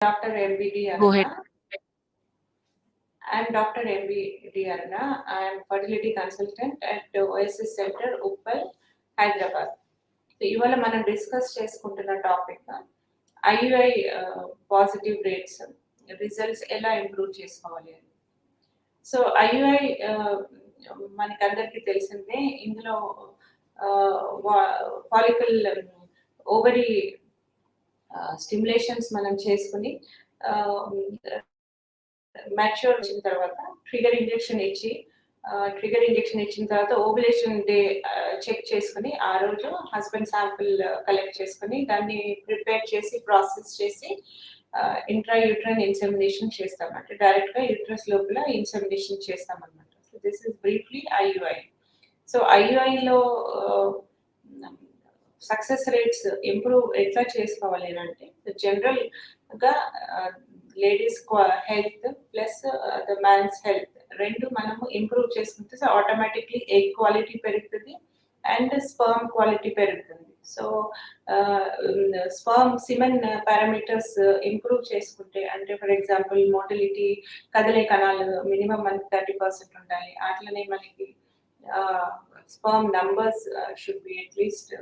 Dr. M.V.D. Go ahead. Aruna. I'm Dr. M.V.D. Aruna. I'm fertility consultant at Oasis Center, Uppal, Hyderabad. So ఇవాళ మనం discuss చేసుకుంటున్న topic IUI positive rates results ఎలా improve చేసుకోవాలి అని. So IUI మనకి అందరికీ తెలిసిందే. ఇందులో ఫాలికల్ ఓవరీ స్టిమ్యులేషన్స్ మనం చేసుకుని మ్యాచ్యూర్ వచ్చిన తర్వాత ట్రిగర్ ఇంజెక్షన్ ఇచ్చిన తర్వాత ఓవులేషన్ డే చెక్ చేసుకుని ఆ రోజు హస్బెండ్ శాంపిల్ కలెక్ట్ చేసుకుని దాన్ని ప్రిపేర్ చేసి ప్రాసెస్ చేసి ఇంట్రాయూట్రైన్ ఇన్సెమినేషన్ చేస్తాం. అంటే డైరెక్ట్ గా యూట్రస్ లోపల ఇన్సెమినేషన్ చేస్తాం అనమాట. So this is briefly IUI. So IUI-లో సక్సెస్ రేట్స్ ఇంప్రూవ్ ఎట్లా చేసుకోవాలి అంటే జనరల్ గా ladies health plus the man's health రెండు మనము ఇంప్రూవ్ చేసుకుంటే ఆటోమేటిక్లీ ఎగ్ క్వాలిటీ పెరుగుతుంది అండ్ స్పర్మ్ క్వాలిటీ పెరుగుతుంది. So sperm semen parameters improve చేసుకుంటే అంటే ఫర్ ఎగ్జాంపుల్ మోటిలిటీ కదలే కణాలు మినిమం మనకి 30% ఉండాలి. అట్లనే మనకి sperm numbers should be at least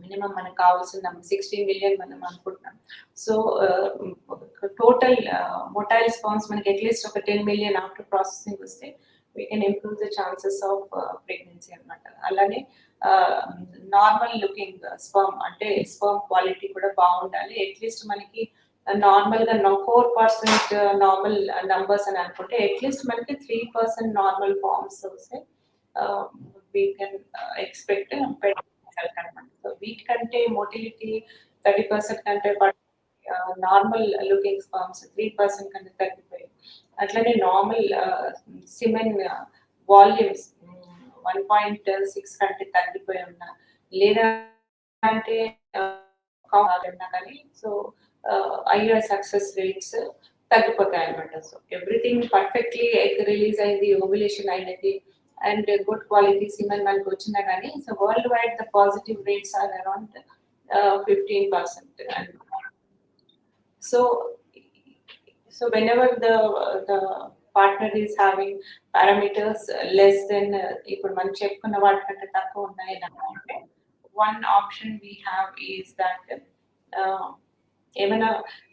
minimum మనకు కావాల్సిన 16 మిలియన్ మనం అనుకుంటున్నాం. సో టోటల్ మొటైల్ స్పర్మ్స్ మనకి అట్లీస్ట్ ఒక 10 మిలియన్ ఆఫ్టర్ ప్రాసెసింగ్ వస్తే we can improve the chances of pregnancy అనమాట. అలానే నార్మల్ లుకింగ్ స్పర్మ్ అంటే స్పర్మ్ క్వాలిటీ కూడా బాగుండాలి. అట్లీస్ట్ మనకి నార్మల్ గా 4% నార్మల్ నంబర్స్ అని అనుకుంటే అట్లీస్ట్ మనకి 3% నార్మల్ ఫార్మ్స్ వస్తే వీ కెన్ ఎక్స్పెక్ట్ అనమాట. సో వీటికంటే మోటిలిటీ 30% కంటే నార్మల్ లుకింగ్ స్పర్మ్స్ 3% కంటే తగ్గిపోయి అట్లనే నార్మల్ సిమెన్ వాల్యూమ్స్ 1.6 కంటే తగ్గిపోయి ఉన్నా లేదా అంటే కానీ సో IUI సక్సెస్ రేట్స్ తగ్గిపోతాయి అనమాట. So everything perfectly egg release అయింది, ఓవ్యులేషన్ అయినది and good quality semen మనకు వచ్చినా కానీ so world wide the positive rates are around 15%. And so whenever the partner is having parameters less than ఇప్పుడు మనం చెప్పుకున్న వాటికంటే తక్కువ ఉన్నాయి అంటే one option we have is that ఏమైనా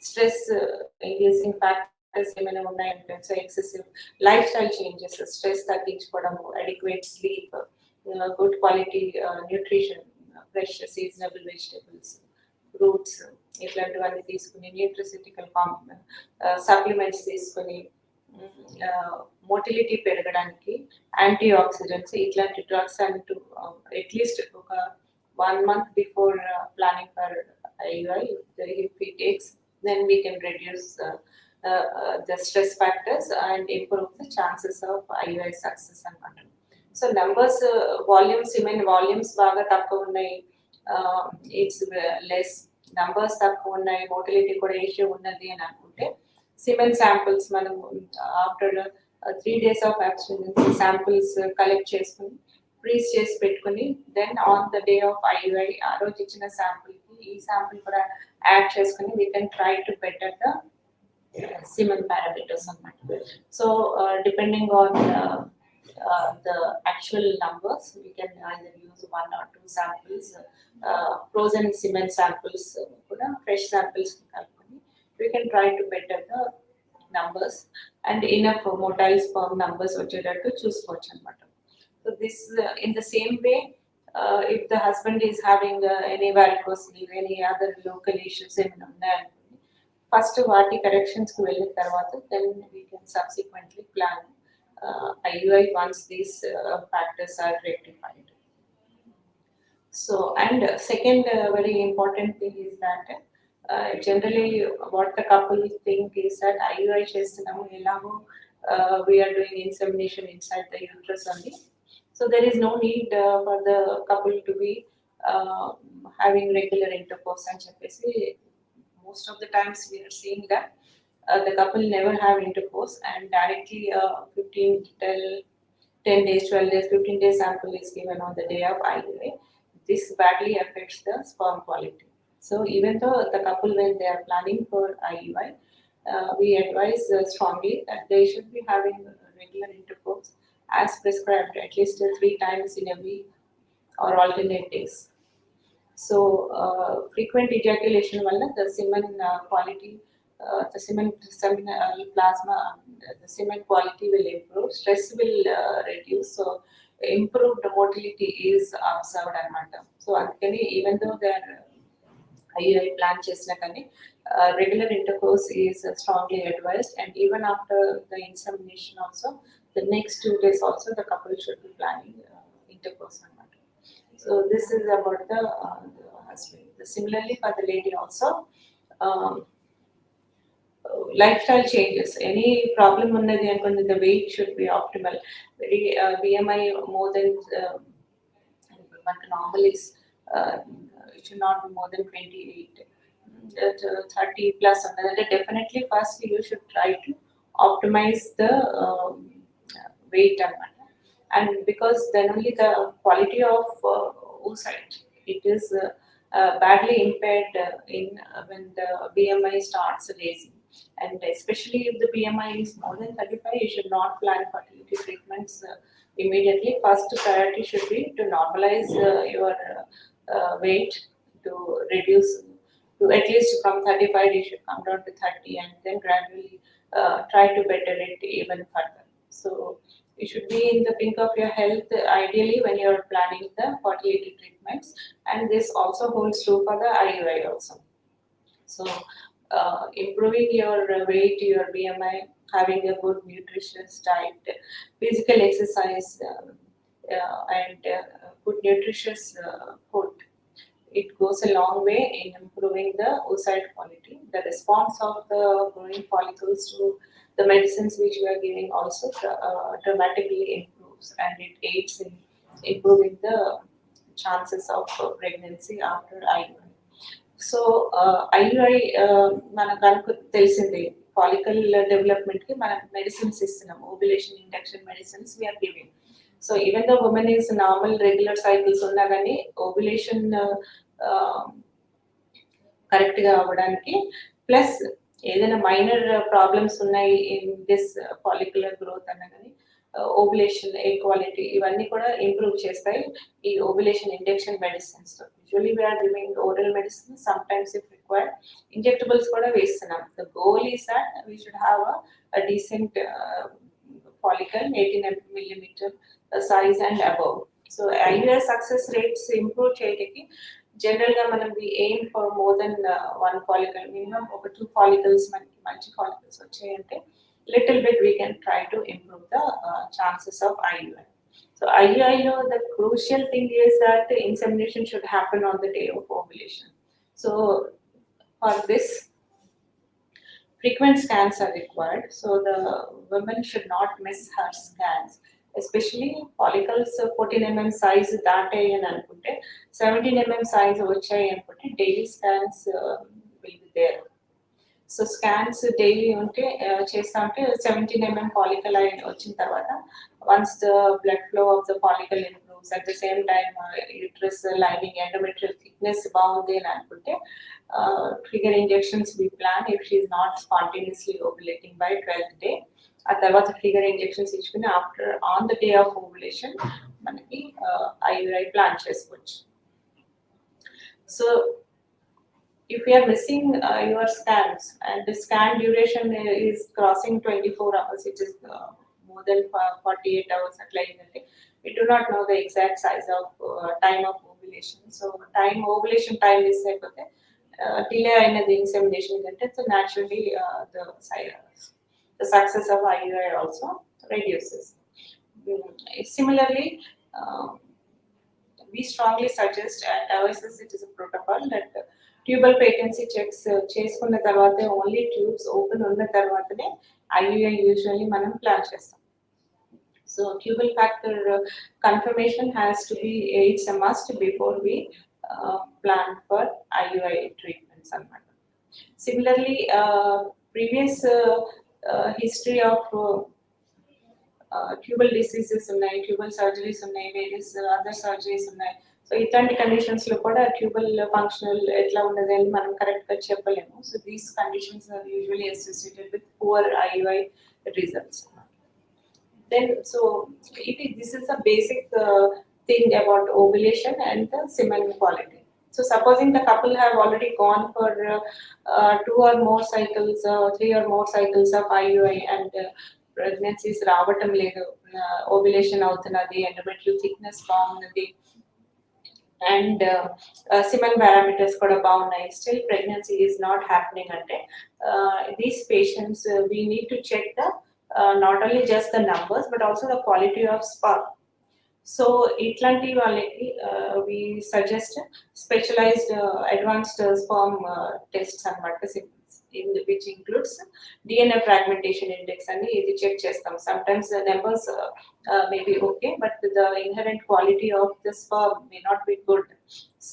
స్ట్రెస్ inducing factors ఏమైనా ఉన్నాయంటే so excessive lifestyle changes, stress తగ్గించుకోవడం, adequate sleep, good quality nutrition, fresh seasonable vegetables, fruits ఇట్లాంటివన్నీ తీసుకుని న్యూట్రిసిటికల్ సప్లిమెంట్స్ తీసుకుని మోటిలిటీ పెరగడానికి యాంటీ ఆక్సిడెంట్స్ ఇట్లాంటి డ్రగ్స్ అంటూ అట్లీస్ట్ ఒక 1 month before planning for IUI if he takes then we can reduce the stress factors and improve the chances of IUI success అనమాట. So numbers volume semen volumes బాగా తక్కువ ఉన్నాయి, it's less numbers తక్కువ ఉన్నాయి, motility కూడా issue ఉన్నది అని అనుకుంటే సిమెన్ శాంపిల్స్ మనం after 3 days of abstinence samples collect చేసుకుని ఫ్రీజ్ చేసి పెట్టుకుని then on the day of IUI ఆ రోజు ఇచ్చిన శాంపిల్కి ఈ శాంపిల్ కూడా యాడ్ చేసుకుని we can try to better the semen parameters అనమాట. So depending on the actual numbers we can either use 1 or 2 samples, frozen semen samples kuda fresh samples kalukoni we can try to better the numbers and enough motile sperm numbers వచ్చేటట్టు చూసుకోవచ్చు అనమాట. So this in the same way if the husband is having any varicose any other local issues ఏమైనా ఉన్నాయనుకోండి first వాటి corrections కి వెళ్ళిన తర్వాత then we can subsequently plan IUI once these factors are rectified. So and second very important thing is that generally what the couple think is that IUI చేస్తున్నాము ఎలాగో we are doing insemination inside the uterus only. So there is no need for the couple to be having regular intercourse అని చెప్పేసి most of the times we are seeing that the couple never have intercourse and directly 10 days, 12 days, 15 days sample is given on the day of IUI. This badly affects the sperm quality. So even though the couple, when they are planning for IUI, we advise strongly that they should be having regular intercourse as prescribed, at least 3 times in a week or alternate days. So frequent ejaculation valla the semen quality, the semen plasma, the semen quality will improve. Stress will reduce. So improved motility is observed anamata. So అందుకని even though they are IUI plan చేసినా కానీ regular intercourse is strongly advised, and even after the insemination also, the next 2 days also the couple should be planning intercourse anamata. So this is about the husband. Similarly, for the lady also, um, lifestyle changes. Any problem unnadi anukondi, the weight should be optimal. Very BMI more than normal is it should not be more than 28. 30 plus unnadi, definitely first you should try to optimize the weight anamata. And because then only the quality of oocyte, it is badly impaired in when the BMI starts raising. And especially if the BMI is more than 35, you should not plan fertility treatments immediately. First priority should be to normalize your weight, to reduce to at least from 35 you should come down to 30, and then gradually try to better it even further. So you should be in the pink of your health ideally when you're planning the fertility treatments, and this also holds true for the IUI also. So improving your weight, your BMI, having a good nutritious diet, physical exercise, and good nutritious food, it goes a long way in improving the oocyte quality. The response of the growing follicles to the medicines which we are giving also dramatically improves, and it aids in improving the chances of pregnancy after IUI. So IUI మనకు తెలిసింది, follicle development కి మనం medicines ఇస్తున్నాం, ovulation induction medicines we are giving. So even the woman is normal regular cycles ఉన్నా కానీ ఓవ్యులేషన్ correct గా అవ్వడానికి, ప్లస్ ఏదైనా మైనర్ ప్రాబ్లమ్స్ ఉన్నాయి ఇన్ దిస్ ఫాలిక్యులర్ గ్రోత్ అన్నా కానీ ఓవ్యులేషన్ ఎగ్ క్వాలిటీ ఇవన్నీ కూడా ఇంప్రూవ్ చేస్తాయి ఈ ovulation injection medicines. Usually we are giving oral medicine, some times if required injectables కూడా వేస్తున్నాం. The goal is that we should have a decent follicle 18 millimeter size and above. So IUI success rates improve చేయడానికి general గా మనం we aim for more than 1 follicle, minimum ఒక 2 follicles మనకి మంచి follicles వచ్చాయంటే little bit we can try to improve the chances of IUI. So IUI lo the crucial thing is that the insemination should happen on the day of ovulation. So for this frequent scans are required, so the women should not miss her scans, especially follicles 14 mm size దాటాయి అని అనుకుంటే, 17 mm size వచ్చాయి అనుకుంటే daily scans will be there. So scans daily ఉంటే చేస్తా ఉంటే 17 mm follicle అయి వచ్చిన తర్వాత, once the blood flow of the follicle improves, at the same time uterus lining endometrial thickness బాగుంది అని అనుకుంటే trigger injections we plan if she is not spontaneously ovulating by 12th day. ఆ తర్వాత trigger injections ఇచ్చుకుని after on the day of ovulation మనకి IUI plan చేసుకోవచ్చు. So if you are missing your scans and the scan duration is crossing 24 hours, it is more than 48 hours at like that, we do not know the exact size of time of ovulation. So time ovulation time is delay in the insemination content, so naturally the success of IUI also reduces. Similarly, we strongly suggest, and Oasis it is a protocol that tubal patency checks చేసుకున్న తర్వాత, only tubes open ఉన్న తర్వాతనే IUI usually మనం plan చేస్తాం. So tubal factor confirmation has to be, it's a must before we plan for IUI treatments అన్నమాట. Similarly previous history of tubal diseases ఉన్నాయి, tubal surgeries ఉన్నాయి, various other surgeries ఉన్నాయి. So ఇట్లాంటి కండిషన్స్లో కూడా tubal functional ఎట్లా ఉన్నది అని మనం కరెక్ట్గా చెప్పలేము. So these conditions are usually associated with poor IUI results. Then, so this is a basic thing about ovulation and the semen quality. So supposing the couple have already gone for 2 or more cycles, 3 or more cycles of IUI and pregnancies రావటం లేదు, ovulation అవుతున్నది, endometrial thickness బాగున్నది, and semen parameters kuda baagunayi, still pregnancy is not happening ante these patients we need to check the not only just the numbers but also the quality of sperm. So itlanti వాళ్ళకి we suggest specialized advanced sperm tests అన్నమాట, which includes DNA fragmentation index అని ఇది check చేస్తాం. Sometimes the numbers may be okay but the inherent quality of the sperm may not be good.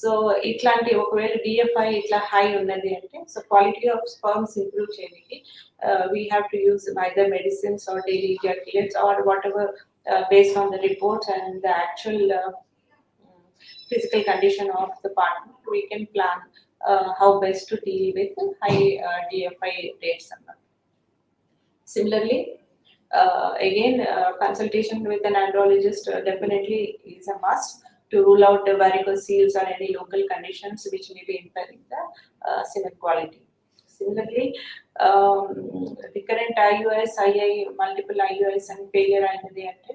So ఇట్లాంటి ఒకవేళ DFI ఇట్లా high ఉన్నది అంటే, so quality of sperms improve చేయడానికి we have to use either medicines or daily ejaculates or whatever based on the reports and the actual physical condition of the partner, we can plan how best to deal with high DFI rates. Similarly, again, consultation with an andrologist definitely is a must to rule out the varicocele or any local conditions which may be impairing the semen quality. Similarly, recurrent IUIs, multiple IUIs and failure ayinadi ante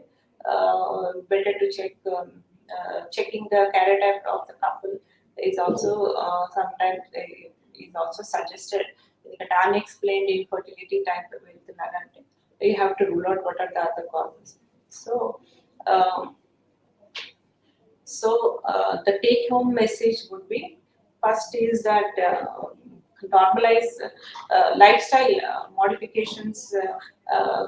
better to check. Checking the karyotype of the couple is also sometimes is also suggested. Because unexplained infertility type వెళ్తున్నారంటే you have to rule out what are the other causes. So the take home message would be, first is that normalize lifestyle modifications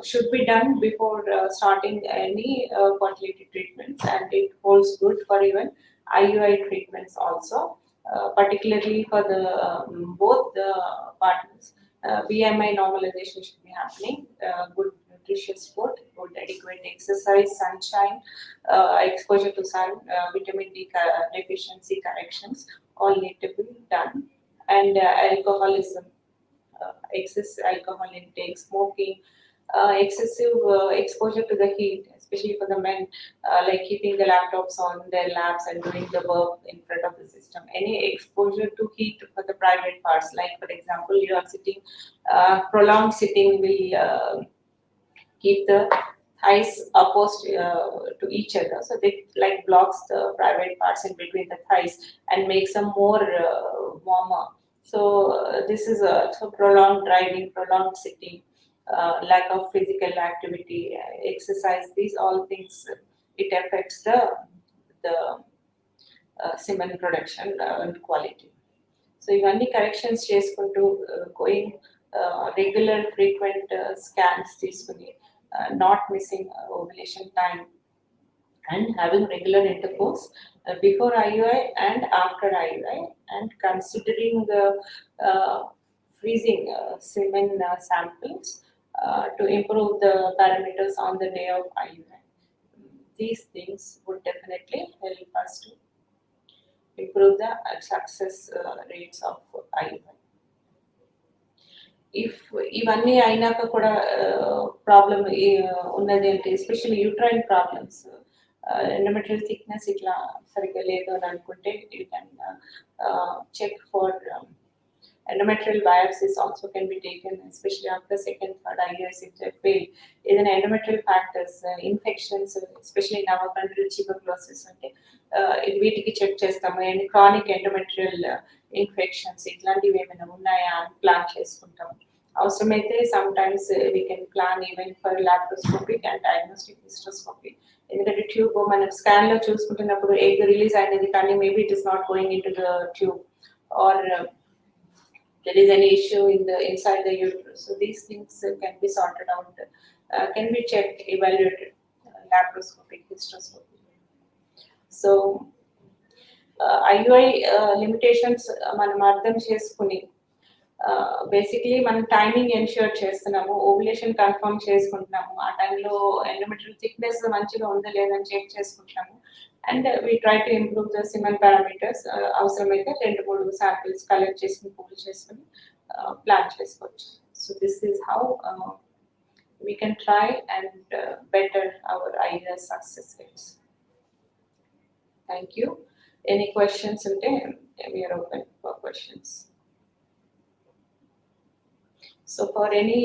should be done before starting any fertility treatments, and it holds good for even IUI treatments also, particularly for the both the partners. BMI normalization should be happening, good nutritious food, good adequate exercise, sunshine, exposure to sun, vitamin D deficiency corrections all need to be done, and alcoholism, excess alcohol intake, smoking, excessive exposure to the heat, especially for the men, like keeping the laptops on their laps and doing the work in front of the system. Any exposure to heat for the private parts, like for example, you are sitting, prolonged sitting will keep the thighs opposed to each other, so they like blocks the private parts in between the thighs and makes them more warmer. So this is so prolonged driving, prolonged sitting, lack of physical activity, exercise, these all things, it affects the semen production and quality. So ఇవన్నీ corrections చేసుకుంటూ going regular frequent scans తీసుకుని, not missing ovulation time, and having regular intercourse before IUI and after IUI, and considering the freezing semen samples to improve the parameters on the day of IUI. These things would definitely help us to improve the success rates of IUI. If ఇవన్నీ అయినాక కూడా problem ఉన్నది అంటే, especially uterine problems, endometrial thickness ఇట్లా సరిగ్గా లేదు అని అనుకుంటే, you can check for endometrial biopsies also can be taken, especially after second, third IUIs if they fail. ఏదైనా endometrial factors, infections, especially in our country tuberculosis అంటే వీటికి check చేస్తాము, and chronic endometrial infections ఇట్లాంటివి ఏమైనా ఉన్నాయా అని plan చేసుకుంటాము. అవసరమైతే some times we can plan even for laparoscopic and diagnostic hysteroscopy. ఎందుకంటే ట్యూబ్ మనం స్కాన్ లో చూసుకుంటున్నప్పుడు ఎగ్ రిలీజ్ అయినది, కానీ maybe it is not going into the tube, or there is any issue in the inside the uterus. So these things can be sorted out, can be checked, evaluated, laparoscopic, hysteroscopic. So IUI limitations మనం అర్థం చేసుకుని basically మనం timing ensure చేస్తున్నాము, ovulation confirm చేసుకుంటున్నాము, ఆ టైంలో endometrial thickness మంచిగా ఉందా లేదని చెక్ చేసుకుంటున్నాము, And we try to improve the semen parameters. అవసరమైతే 2-3 samples కలెక్ట్ చేసుకుని పూల్ చేసుకుని ప్లాన్ చేసుకోవచ్చు. So this is how we can try and better our IUI success rates. Thank you. Any questions unte we are open for questions. So for any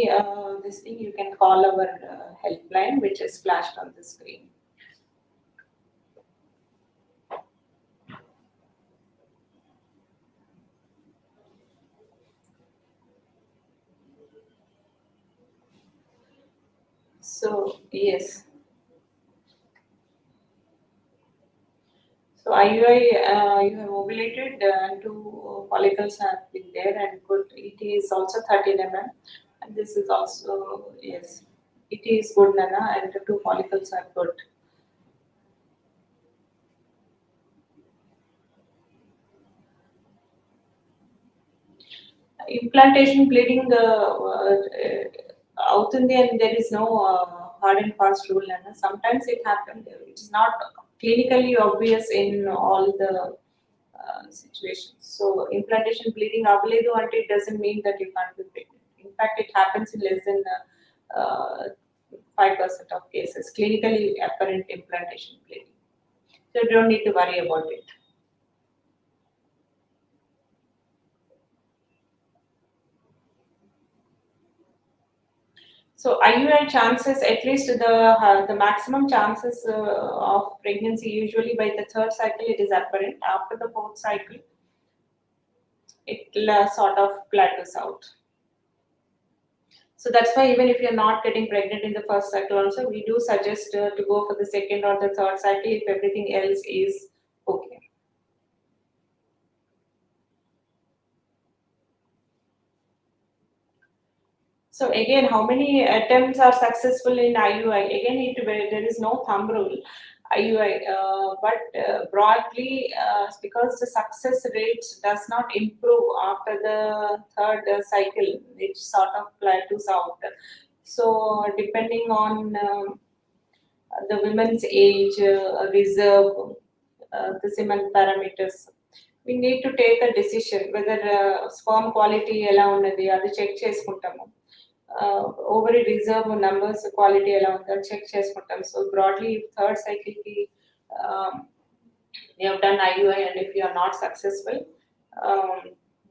this thing you can call our helpline which is flashed on the screen. So yes. So IUI, you have ovulated, 2 follicles have been there and good. It is also 13 mm, and this is also yes, it is good, Nana, and the 2 follicles are good. Implantation bleeding అవుతుంది and there is no hard and fast rule, Nana. Sometimes it happens. It is not clinically obvious in all the situations. So implantation bleeding avaledu ante it doesn't mean that you can't be pregnant. In fact, it happens in less than 5% of cases, clinically apparent implantation bleeding. So you don't need to worry about it. So IUI chances, at least the maximum chances of pregnancy usually by the 3rd cycle it is apparent. After the 4th cycle, it sort of plateaus out. So that's why even if you're not getting pregnant in the 1st cycle also, we do suggest to go for the 2nd or the 3rd cycle if everything else is okay. So again, how many attempts are successful in IUI? Again, there is no thumb rule. IUI, but broadly, because the success rate does not improve after the 3rd cycle, it sort of plateaus out. So depending on the women's age, reserve, the semen parameters, we need to take a decision whether sperm quality ఎలా ఉన్నది అది check చేసుకుంటాము. Ovary reserve numbers quality ఎలా ఉందో check చేసుకుంటాం. So broadly, if 3rd cycle ki you have done IUI and if you are not successful,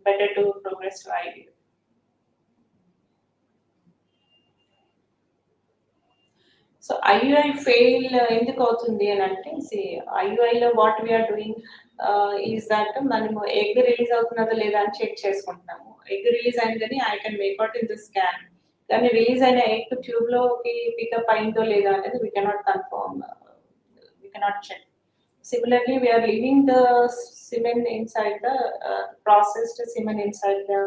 better to progress to IVF. So IUI fail ఎందుకు అవుతుంది అని అంటే, IUI లో what we are doing is that మనము egg release అవుతున్నదా లేదా అని check చేసుకుంటున్నాము. Egg release అయిందని I can make out in the scan. కానీ రిలీజ్ అయిన egg ట్యూబ్ లోకి పికప్ అయిందో లేదా అనేది we cannot confirm, we cannot check. Similarly, we are leaving the semen inside the processed semen inside the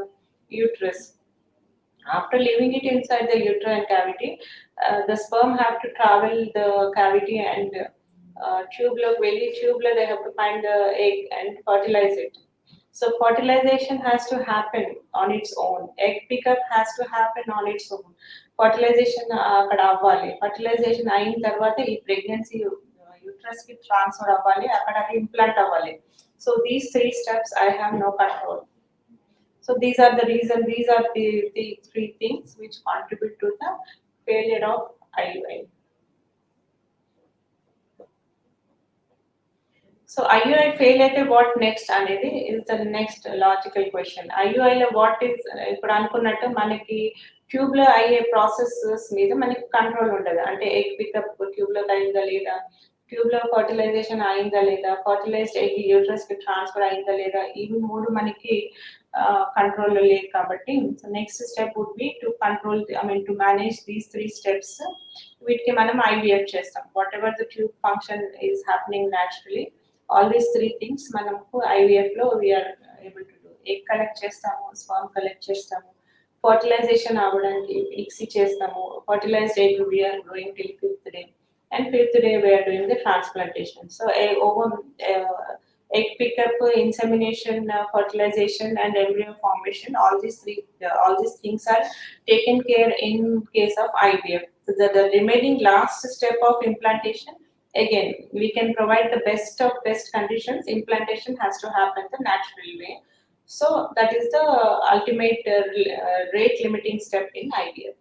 uterus. After leaving it inside the uterine cavity, the sperm have to travel the cavity and tube lo they have to find the egg and fertilize it. So fertilization has to happen on its own. Egg pickup has to happen on its own. Fertilization akkada avvali. Fertilization ayin tarvata ee pregnancy uterus ki transfer avvali, akkada implant avvali. So these 3 steps I have no control. So these are the 3 things which contribute to the failure of IUI. So IUI fail అయితే what next అనేది is the next logical question. IUI లో what is ఇప్పుడు అనుకున్నట్టు మనకి tube లో అయ్యే processes మీద మనకి కంట్రోల్ ఉండదు. అంటే ఎగ్ పికప్ ట్యూబ్ లో అయిందా లేదా, ట్యూబ్ లో ఫర్టిలైజేషన్ అయిందా లేదా, ఫర్టిలైజ్డ్ ఎగ్ యూట్రస్ కి ట్రాన్స్ఫర్ అయిందా లేదా, ఇవి 3 మనకి కంట్రోల్ లేదు కాబట్టి, so next step would be to control to manage these 3 steps. వీటికి మనం ఐవీఎఫ్ చేస్తాం. Whatever the tube function is happening naturally, all these 3 things మనకు ఐవీఎఫ్ లో we are able to do. Egg collect చేస్తాము, sperm collect చేస్తాము, fertilization అవ్వడానికి ICSI చేస్తాము, fertilized egg we are growing till 5th day, and 5th day we are doing the transplantation. So egg pickup, insemination, fertilization and embryo formation, all these things are taken care in case of IVF. So the remaining last step of implantation, Again, we can provide the best of best conditions. Implantation has to happen the natural way. So that is the ultimate rate limiting step in IVF.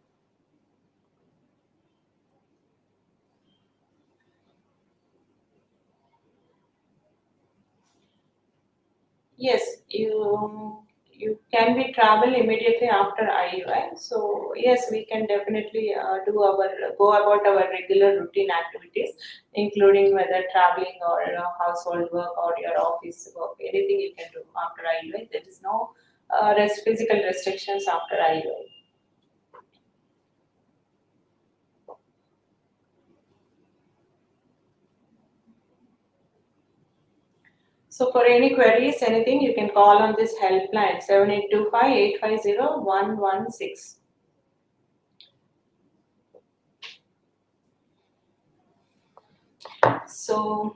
Yes, you can be travel immediately after IUI. So yes, we can definitely go about our regular routine activities, including whether traveling or household work or your office work. Anything you can do after IUI. There is no physical restrictions after IUI. So for any queries, anything, you can call on this helpline 7825 850 116. So